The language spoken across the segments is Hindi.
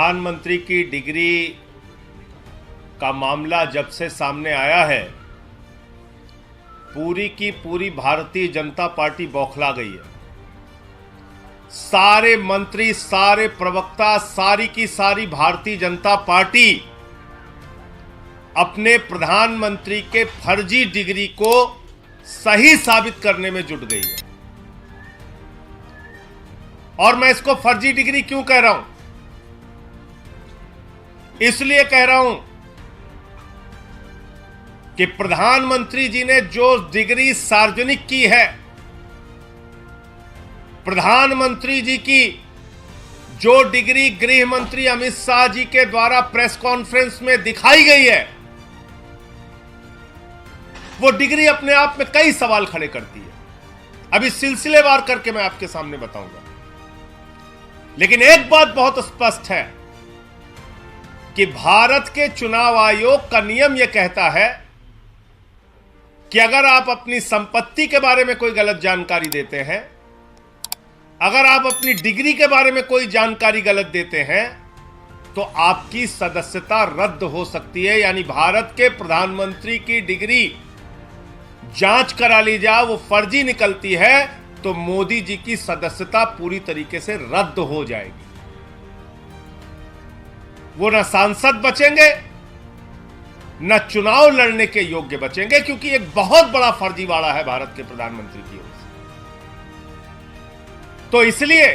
प्रधानमंत्री की डिग्री का मामला जब से सामने आया है, पूरी की पूरी भारतीय जनता पार्टी बौखला गई है। सारे मंत्री, सारे प्रवक्ता, सारी की सारी भारतीय जनता पार्टी अपने प्रधानमंत्री के फर्जी डिग्री को सही साबित करने में जुट गई है। और मैं इसको फर्जी डिग्री क्यों कह रहा हूं? इसलिए कह रहा हूं कि प्रधानमंत्री जी ने जो डिग्री सार्वजनिक की है, प्रधानमंत्री जी की जो डिग्री गृह मंत्री अमित शाह जी के द्वारा प्रेस कॉन्फ्रेंस में दिखाई गई है, वो डिग्री अपने आप में कई सवाल खड़े करती है। अभी सिलसिलेवार करके मैं आपके सामने बताऊंगा। लेकिन एक बात बहुत स्पष्ट है कि भारत के चुनाव आयोग का नियम यह कहता है कि अगर आप अपनी संपत्ति के बारे में कोई गलत जानकारी देते हैं, अगर आप अपनी डिग्री के बारे में कोई जानकारी गलत देते हैं, तो आपकी सदस्यता रद्द हो सकती है। यानी भारत के प्रधानमंत्री की डिग्री जांच करा ली जाए, वो फर्जी निकलती है, तो मोदी जी की सदस्यता पूरी तरीके से रद्द हो जाएगी। वो न सांसद बचेंगे, न चुनाव लड़ने के योग्य बचेंगे, क्योंकि एक बहुत बड़ा फर्जीवाड़ा है भारत के प्रधानमंत्री की ओर से। तो इसलिए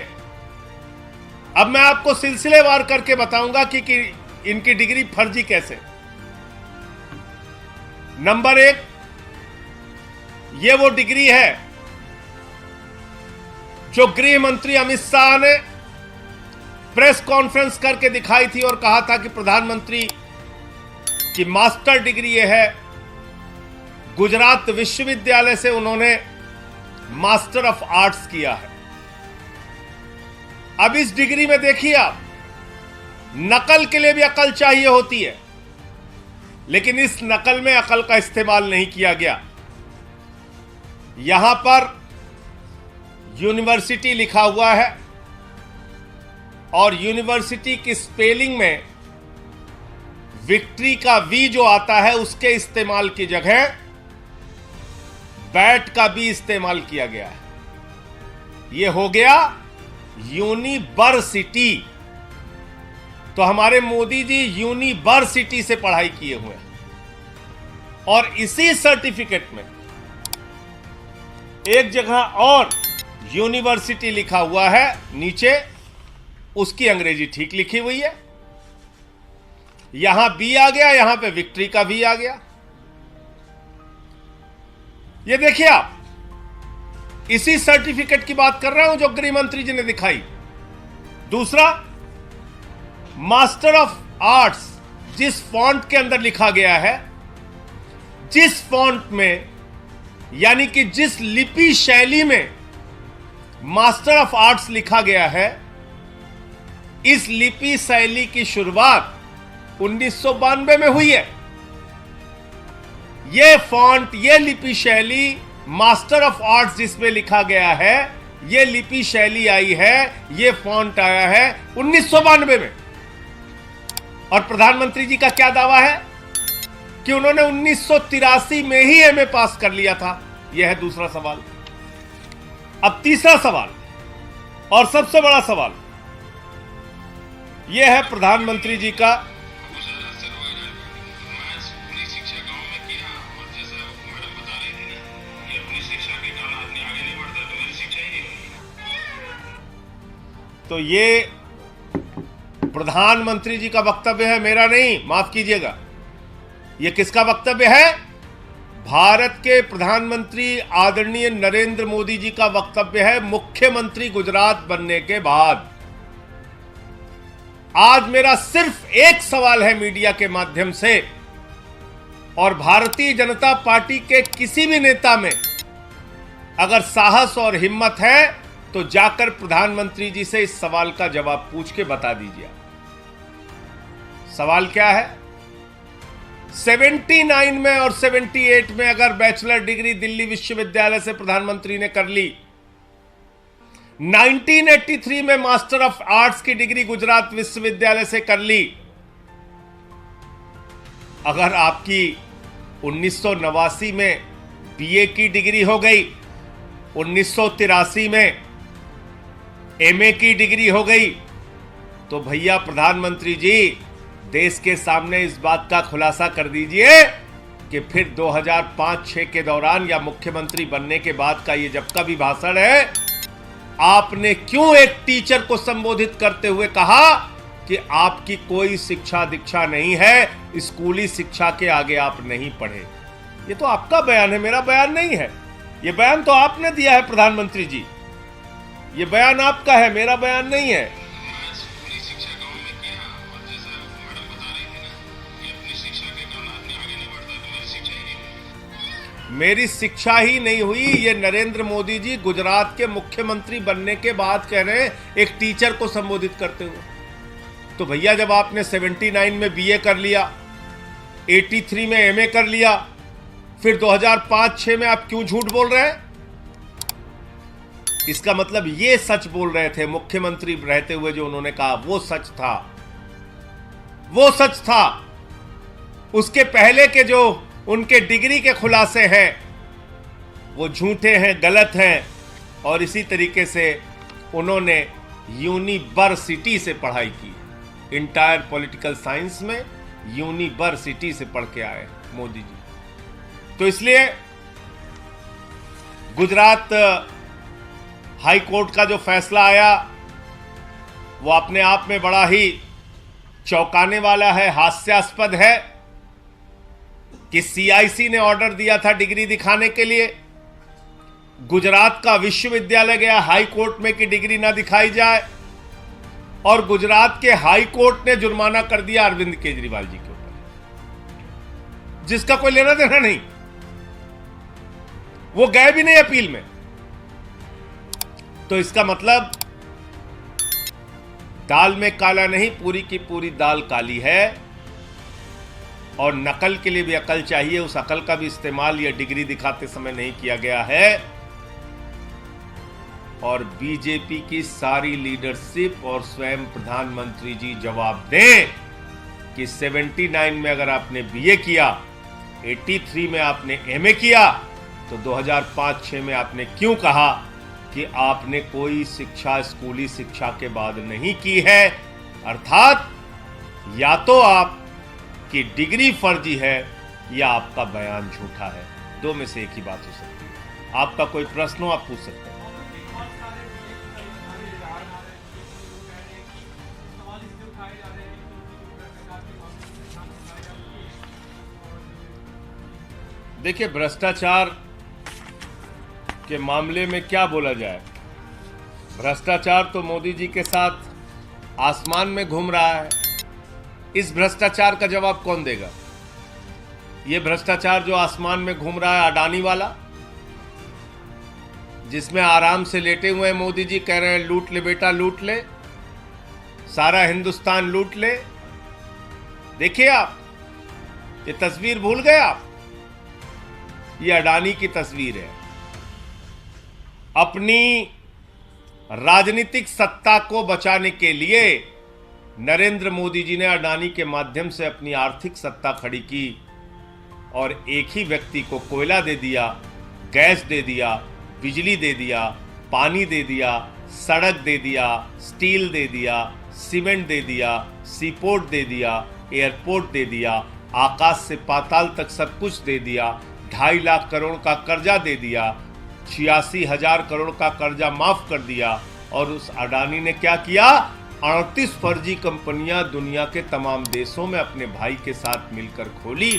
अब मैं आपको सिलसिलेवार करके बताऊंगा कि इनकी डिग्री फर्जी कैसे। नंबर एक, ये वो डिग्री है जो गृह मंत्री अमित शाह ने प्रेस कॉन्फ्रेंस करके दिखाई थी और कहा था कि प्रधानमंत्री की मास्टर डिग्री ये है। गुजरात विश्वविद्यालय से उन्होंने मास्टर ऑफ आर्ट्स किया है। अब इस डिग्री में देखिए आप, नकल के लिए भी अकल चाहिए होती है, लेकिन इस नकल में अकल का इस्तेमाल नहीं किया गया। यहां पर यूनिवर्सिटी लिखा हुआ है और यूनिवर्सिटी की स्पेलिंग में विक्ट्री का वी जो आता है, उसके इस्तेमाल की जगह बैट का भी इस्तेमाल किया गया है। यह हो गया यूनिवर्सिटी। तो हमारे मोदी जी यूनिवर्सिटी से पढ़ाई किए हुए हैं और इसी सर्टिफिकेट में एक जगह और यूनिवर्सिटी लिखा हुआ है, नीचे उसकी अंग्रेजी ठीक लिखी हुई है। यहां बी आ गया, यहां पे विक्ट्री का भी आ गया। ये देखिए आप, इसी सर्टिफिकेट की बात कर रहा हूं जो गृह मंत्री जी ने दिखाई। दूसरा, मास्टर ऑफ आर्ट्स जिस फॉन्ट के अंदर लिखा गया है, जिस फॉन्ट में, यानी कि जिस लिपि शैली में मास्टर ऑफ आर्ट्स लिखा गया है, इस लिपि शैली की शुरुआत 1992 में हुई है। यह फॉन्ट, यह लिपि शैली, मास्टर ऑफ आर्ट्स जिसमें लिखा गया है, यह लिपि शैली आई है, यह फॉन्ट आया है 1992 में। और प्रधानमंत्री जी का क्या दावा है कि उन्होंने 1983 में ही एमए पास कर लिया था। यह है दूसरा सवाल। अब तीसरा सवाल और सबसे बड़ा सवाल यह है प्रधानमंत्री जी का तो ये प्रधानमंत्री जी का वक्तव्य है, मेरा नहीं, माफ कीजिएगा। यह किसका वक्तव्य है? भारत के प्रधानमंत्री आदरणीय नरेंद्र मोदी जी का वक्तव्य है, मुख्यमंत्री गुजरात बनने के बाद। आज मेरा सिर्फ एक सवाल है मीडिया के माध्यम से, और भारतीय जनता पार्टी के किसी भी नेता में अगर साहस और हिम्मत है तो जाकर प्रधानमंत्री जी से इस सवाल का जवाब पूछ के बता दीजिए। सवाल क्या है? 79 में और 78 में अगर बैचलर डिग्री दिल्ली विश्वविद्यालय से प्रधानमंत्री ने कर ली, 1983 में मास्टर ऑफ आर्ट्स की डिग्री गुजरात विश्वविद्यालय से कर ली। अगर आपकी 1989 में बीए की डिग्री हो गई, 1983 में एमए की डिग्री हो गई, तो भैया प्रधानमंत्री जी देश के सामने इस बात का खुलासा कर दीजिए कि फिर 2005-6 के दौरान या मुख्यमंत्री बनने के बाद का ये जब का भी भाषण है, आपने क्यों एक टीचर को संबोधित करते हुए कहा कि आपकी कोई शिक्षा दीक्षा नहीं है, स्कूली शिक्षा के आगे आप नहीं पढ़े। ये तो आपका बयान है, मेरा बयान नहीं है। ये बयान तो आपने दिया है प्रधानमंत्री जी, ये बयान आपका है, मेरा बयान नहीं है। मेरी शिक्षा ही नहीं हुई, ये नरेंद्र मोदी जी गुजरात के मुख्यमंत्री बनने के बाद कह रहे हैं एक टीचर को संबोधित करते हुए। तो भैया जब आपने 79 में बीए कर लिया, 83 में एमए कर लिया, फिर 2005-6 में आप क्यों झूठ बोल रहे हैं? इसका मतलब ये सच बोल रहे थे मुख्यमंत्री रहते हुए, जो उन्होंने कहा वो सच था, वो सच था। उसके पहले के जो उनके डिग्री के खुलासे हैं वो झूठे हैं, गलत हैं। और इसी तरीके से उन्होंने यूनिवर्सिटी से पढ़ाई की, इंटायर पॉलिटिकल साइंस में यूनिवर्सिटी से पढ़ के आए मोदी जी। तो इसलिए गुजरात हाई कोर्ट का जो फैसला आया वो अपने आप में बड़ा ही चौंकाने वाला है, हास्यास्पद है कि सीआईसी ने ऑर्डर दिया था डिग्री दिखाने के लिए, गुजरात का विश्वविद्यालय गया हाई कोर्ट में कि डिग्री ना दिखाई जाए, और गुजरात के हाई कोर्ट ने जुर्माना कर दिया अरविंद केजरीवाल जी के ऊपर, जिसका कोई लेना देना नहीं। वो गए भी नहीं अपील में। तो इसका मतलब दाल में काला नहीं, पूरी की पूरी दाल काली है। और नकल के लिए भी अकल चाहिए, उस अकल का भी इस्तेमाल ये डिग्री दिखाते समय नहीं किया गया है। और बीजेपी की सारी लीडरशिप और स्वयं प्रधानमंत्री जी जवाब दें कि 79 में अगर आपने बीए किया, 83 में आपने एमए किया, तो 2005-6 में आपने क्यों कहा कि आपने कोई शिक्षा स्कूली शिक्षा के बाद नहीं की है? अर्थात या तो आप कि डिग्री फर्जी है या आपका बयान झूठा है, दो में से एक ही बात हो सकती है। आपका कोई प्रश्न हो आप पूछ सकते हैं। देखिए, भ्रष्टाचार के मामले में क्या बोला जाए? भ्रष्टाचार तो मोदी जी के साथ आसमान में घूम रहा है। इस भ्रष्टाचार का जवाब कौन देगा? यह भ्रष्टाचार जो आसमान में घूम रहा है, अडानी वाला, जिसमें आराम से लेटे हुए हैं मोदी जी, कह रहे हैं लूट ले बेटा लूट ले, सारा हिंदुस्तान लूट ले। देखिए आप, ये तस्वीर भूल गए आप? ये अडानी की तस्वीर है। अपनी राजनीतिक सत्ता को बचाने के लिए नरेंद्र मोदी जी ने अडानी के माध्यम से अपनी आर्थिक सत्ता खड़ी की और एक ही व्यक्ति को कोयला दे दिया, गैस दे दिया, बिजली दे दिया, पानी दे दिया, सड़क दे दिया, स्टील दे दिया, सीमेंट दे दिया, सीपोर्ट दे दिया, एयरपोर्ट दे दिया, आकाश से पाताल तक सब कुछ दे दिया, 2.5 लाख करोड़ का कर्जा दे दिया, 86,000 करोड़ का कर्जा माफ कर दिया। और उस अडानी ने क्या किया? 38 फर्जी कंपनियां दुनिया के तमाम देशों में अपने भाई के साथ मिलकर खोली।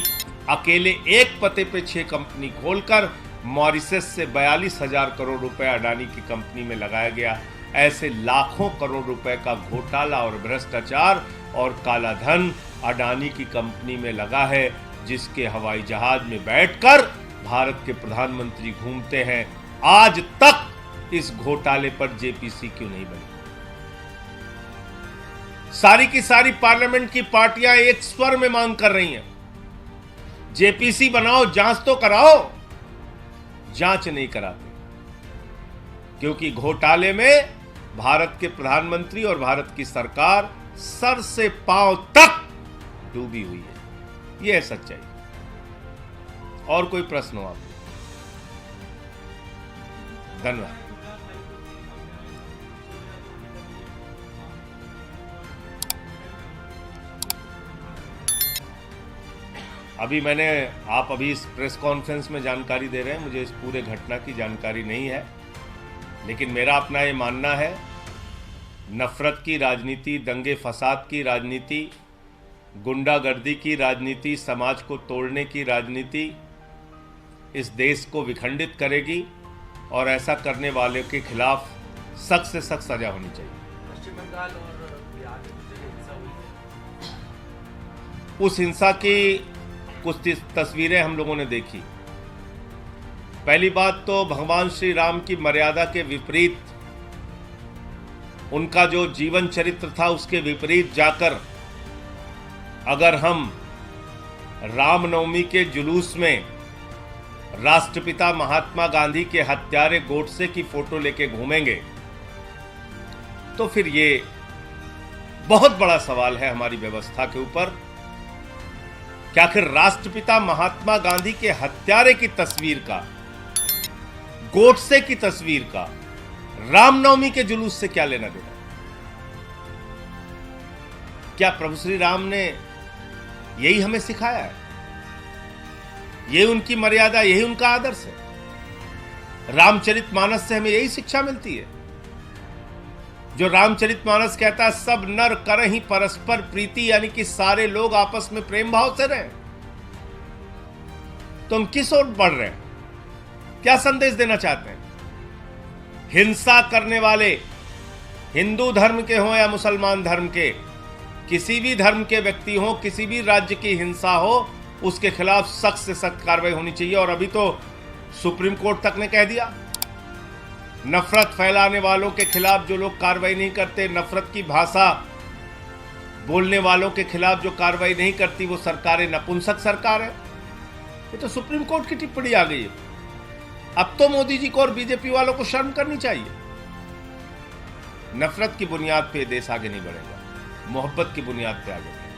अकेले एक पते पे 6 कंपनी खोलकर मॉरिशस से 42,000 करोड़ रुपए अडानी की कंपनी में लगाया गया। ऐसे लाखों करोड़ रुपए का घोटाला और भ्रष्टाचार और काला धन अडानी की कंपनी में लगा है, जिसके हवाई जहाज में बैठकर भारत के प्रधानमंत्री घूमते हैं। आज तक इस घोटाले पर जेपीसी क्यों नहीं बनी? सारी की सारी पार्लियामेंट की पार्टियां एक स्वर में मांग कर रही हैं, जेपीसी बनाओ, जांच तो कराओ। जांच नहीं कराते क्योंकि घोटाले में भारत के प्रधानमंत्री और भारत की सरकार सर से पांव तक डूबी हुई है। यह है सच्चाई। और कोई प्रश्न हो आप? धन्यवाद। आप अभी इस प्रेस कॉन्फ्रेंस में जानकारी दे रहे हैं, मुझे इस पूरे घटना की जानकारी नहीं है, लेकिन मेरा अपना ये मानना है, नफरत की राजनीति, दंगे फसाद की राजनीति, गुंडागर्दी की राजनीति, समाज को तोड़ने की राजनीति इस देश को विखंडित करेगी और ऐसा करने वाले के खिलाफ सख्त से सख्त सजा होनी चाहिए। पश्चिम बंगाल और बिहार में जो हिंसा हुई है, उस हिंसा की कुछ तस्वीरें हम लोगों ने देखी। पहली बात तो भगवान श्री राम की मर्यादा के विपरीत, उनका जो जीवन चरित्र था उसके विपरीत जाकर अगर हम रामनवमी के जुलूस में राष्ट्रपिता महात्मा गांधी के हत्यारे गोडसे की फोटो लेके घूमेंगे तो फिर ये बहुत बड़ा सवाल है हमारी व्यवस्था के ऊपर कि आखिर राष्ट्रपिता महात्मा गांधी के हत्यारे की तस्वीर का, गोडसे की तस्वीर का रामनवमी के जुलूस से क्या लेना देना? क्या प्रभु श्री राम ने यही हमें सिखाया है? यही उनकी मर्यादा, यही उनका आदर्श है। रामचरितमानस से हमें यही शिक्षा मिलती है जो रामचरितमानस कहता है, सब नर करहि परस्पर प्रीति, यानी कि सारे लोग आपस में प्रेम भाव से रहें। तो हम किस ओर बढ़ रहे हैं? क्या संदेश देना चाहते हैं? हिंसा करने वाले हिंदू धर्म के हों या मुसलमान धर्म के, किसी भी धर्म के व्यक्ति हों, किसी भी राज्य की हिंसा हो, उसके खिलाफ सख्त से सख्त कार्रवाई होनी चाहिए। और अभी तो सुप्रीम कोर्ट तक ने कह दिया, नफरत फैलाने वालों के खिलाफ जो लोग कार्रवाई नहीं करते, नफरत की भाषा बोलने वालों के खिलाफ जो कार्रवाई नहीं करती, वो सरकारें नपुंसक सरकार है। ये तो सुप्रीम कोर्ट की टिप्पणी आ गई है। अब तो मोदी जी को और बीजेपी वालों को शर्म करनी चाहिए। नफरत की बुनियाद पे देश आगे नहीं बढ़ेगा, मोहब्बत की बुनियाद पे आगे बढ़ेगा।